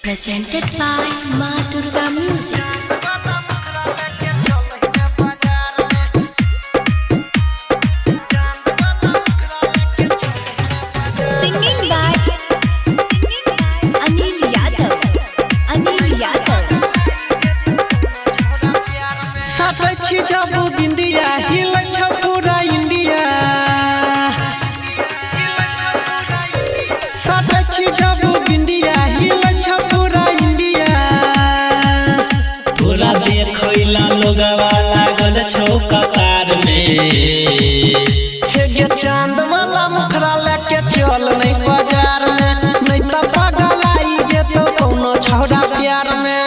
Presented by Ma Durga Music. Singing by Anil Yadav. Anil Yadav. साथी जाबू बिंदिया हिल Chhapra India साथी जाबू बिंदिया हिल छपुरा इंडिया तोरा देखैला लोगवा लागल छौ कतार में हे गे चांद वाला मुखरा लेके चल नहीं बाजार में नहीं त पगलाई जेतो कोनो छौड़ा प्यार में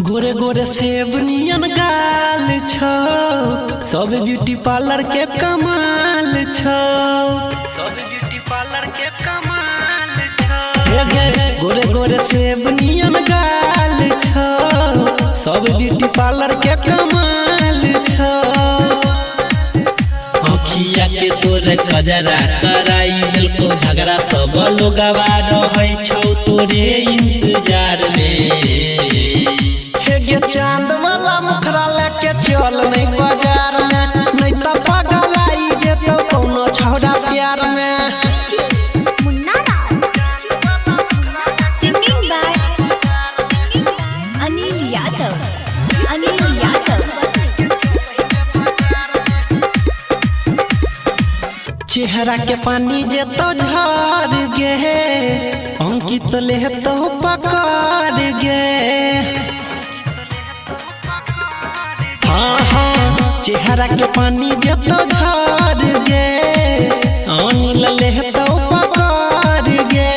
गोरे गोरे सेब नियन गाल छौ सब ब्यूटी पार्लर के कमाल छौ सब ब्यूटी पार्लर के कमाल छौ गोरे गोरे सेब नियन गाल छौ सब ब्यूटी पार्लर के कमाल छौ अखिया के तोरे कजरा कराई दिल को झगड़ा सब लोगवा रहै छौ तोरे इंतजार में चांद वाला मुखरा लेके चल नहीं बाजार में नहीं त पगलाई जेतो कोनो छौड़ा प्यार में Singing by Anil Yadav. Anil Yadav. चेहरा के पानी जेतो झर गे अंकित लेतो पकड़ गे चेहरा के पानी जेतो झर गे अनिल लेतो पकड़ गे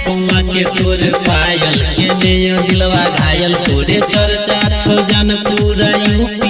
पौवा के तोरे पायल के ने दिलवा घायल तोरे चर्चा छो जन पूरा यूपी